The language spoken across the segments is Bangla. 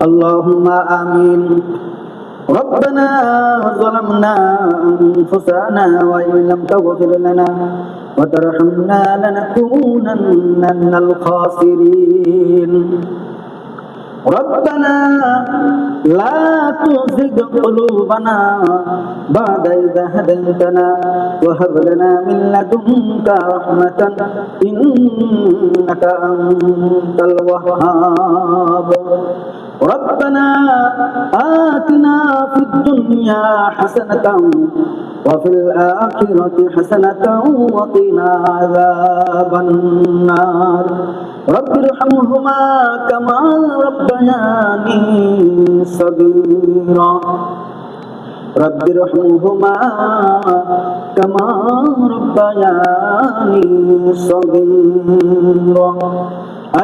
اللهم آمين. ربنا ظلمنا أنفسنا وإن لم تغفر لنا وترحمنا لنكونن من الخاسرين. ربنا لا تزغ قلوبنا بعد إذ هديتنا وهب لنا من لدنك رحمة إنك أنت الوهاب. ربنا آتنا في الدنيا حسنة وفي الآخرة حسنة وقنا عذاب النار. رب ارحمهما كما ربياني صغيرا. رب ارحمهما كما ربياني صغيرا.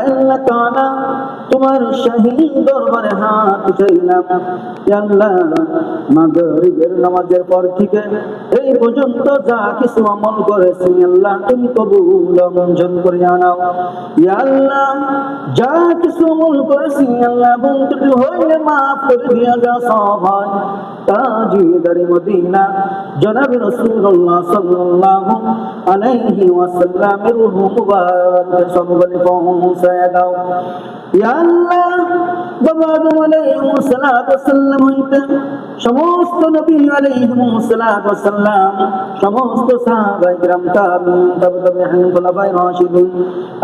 আল্লাহ তাআলা তোমার শাহী দরবারে হাত উঠাইলাম। ইয়া আল্লাহ, মাগরিবের নামাজের পর থেকে এই পর্যন্ত যা কিছু আমল করেছি আল্লাহ তুমি কবুল মঞ্জুর করিয়া নাও। ইয়া আল্লাহ, যা কিছু আমল করেছি আল্লাহ ভুল ত্রুটি হইলে মাফ করে দিয়া যা সবাই তাজদারে মদিনা জনাবে রাসূলুল্লাহ সাল্লাল্লাহু আলাইহি ওয়াসাল্লামের রূহ মুবারক সবলে পৌঁছায়া দাও। ইয়া আল্লাহ, বাবা আদম আলাইহিস সালাতু ওয়াসসালাম হইতে সমস্ত নবী আলাইহিস সালাতু ওয়াসসালাম, সমস্ত সাহাবায়ে কিরাম, তাবিঈন, খুলাফায়ে রাশিদিন,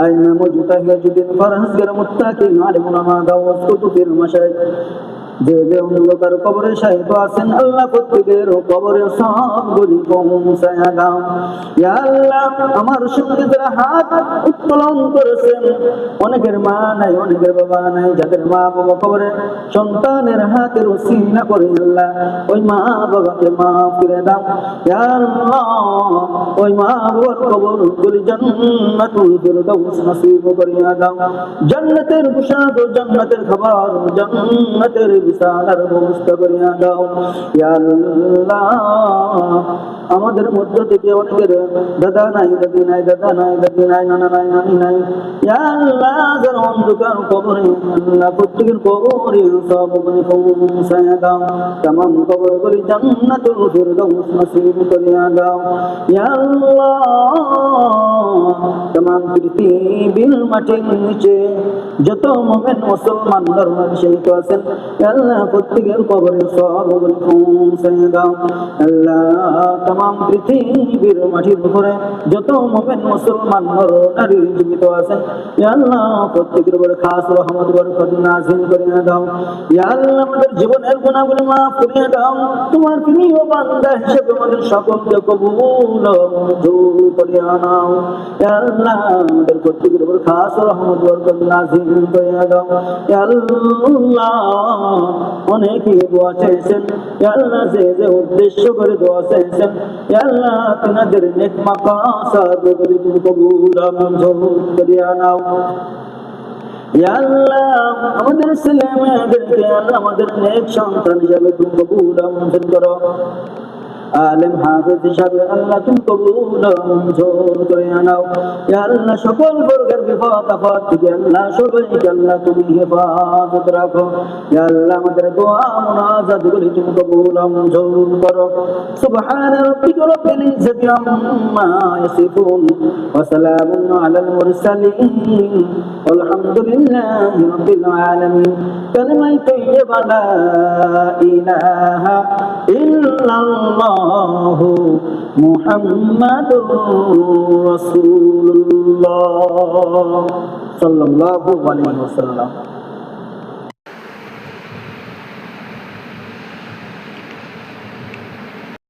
আইম্মা মুজতাহিদিন, ফরজগার মুত্তাকিন, আলিম উলামা, দাওয়াত কুতুবের মাশায়েখ, যে যে অন্ধকার কবরে শায়িত আছেন আল্লাহ প্রত্যেকের কবরে সবগুলি পৌঁছায়া দাও। ইয়া আল্লাহ, আমার সঙ্গে যারা হাত উত্তোলন করেছেন, অনেকের মা নাই, অনেকের বাবা নাই, যাদের মা বাবা কবরে সন্তানের হাতের ওসিলা করে আল্লাহ ওই মা বাবাকে মাফ করে দাও। ইয়া আল্লাহ, ওই মা বাবার কবরগুলি জান্নাতুল ফিরদাউস নসিব করিয়া দাও। জান্নাতের পোশাক, জান্নাতের খাবার, জান্নাতের বিছানার ব্যবস্থা করিয়া দাও। ইয়া আল্লাহ, আমাদের মধ্য থেকে অনেকের দাদা নাই, দাদি নাই, দাদা নাই, দাদি নাই, নানা নাই, নানি নাই। ইয়া আল্লাহ, যারা অন্ধকার কবরে আল্লাহ প্রত্যেকের কবরে সবগুলি পৌঁছায়া দাও। তামাম কবরগুলি জান্নাতুল ফিরদাউস নসিব করিয়া দাও। ইয়া আল্লাহ, তামাম পৃথিবীর মাটির নিচে যত মুমিন মুসলমান ধর্মের শহীদ আছেন আল্লাহ প্রত্যেকের কবরে সবগুলি পৌঁছায়া দাও। আল্লাহ, তামাম পৃথিবীর মাটির উপরে যত মুমিন মুসলমান নর নারী জীবিত আছেন আল্লাহ প্রত্যেকের উপরে খাস রহমত বরকত নাযিল করিয়া দাও। ইয়া আল্লাহ, আমাদের জীবনের গুনাহগুলো মাফ করিয়া দাও। তোমার প্রিয় বান্দা হিসেবে আমাদের সকলকে কবুল মঞ্জুর করিয়া নাও। ইয়া আল্লাহ, আমাদের প্রত্যেকের উপর খাস রহমত বরকত নাযিল করিয়া দাও। ইয়া আল্লাহ, অনেকে দোয়া চেয়েছেন ইয়া আল্লাহ, যে যে উদ্দেশ্য করে দোয়া চেয়েছেন ইয়া আল্লাহ তোমাদের নেক মাকাসাদগুলি তুমি কবুল মঞ্জুর করিয়া নাও। ইয়া আল্লাহ, আমাদের ছেলে মেয়েদেরকে আল্লাহ আমাদের নেক সন্তান হিসাবে তুমি কবুল মঞ্জুর করো। আলেম হাফেজ হিসাবে আল্লাহ তুমি কবুল মঞ্জুর করে নাও। ইয়া আল্লাহ, সকল বর্গের বিপদ আপদ থেকে আল্লাহ সবাইকে আল্লাহ তুমি হেফাজত রাখো। ইয়া আল্লাহ, আমাদের দোয়া মুনাজাতগুলি তুমি কবুল মঞ্জুর করো। সুবহানা রাব্বিকা রাব্বিল ইজ্জাতি আম্মা ইয়াসিফুন ওয়া সালামুন আলাল মুরসালিন ওয়ালহামদুলিল্লাহি রাব্বিল আলামিন। কালিমায়ে তাইয়্যিবা লা ইলাহা ইল্লাল্লাহ মুহাম্মাদুর রাসূলুল্লাহ সাল্লাল্লাহু আলাইহি ওয়াসাল্লাম।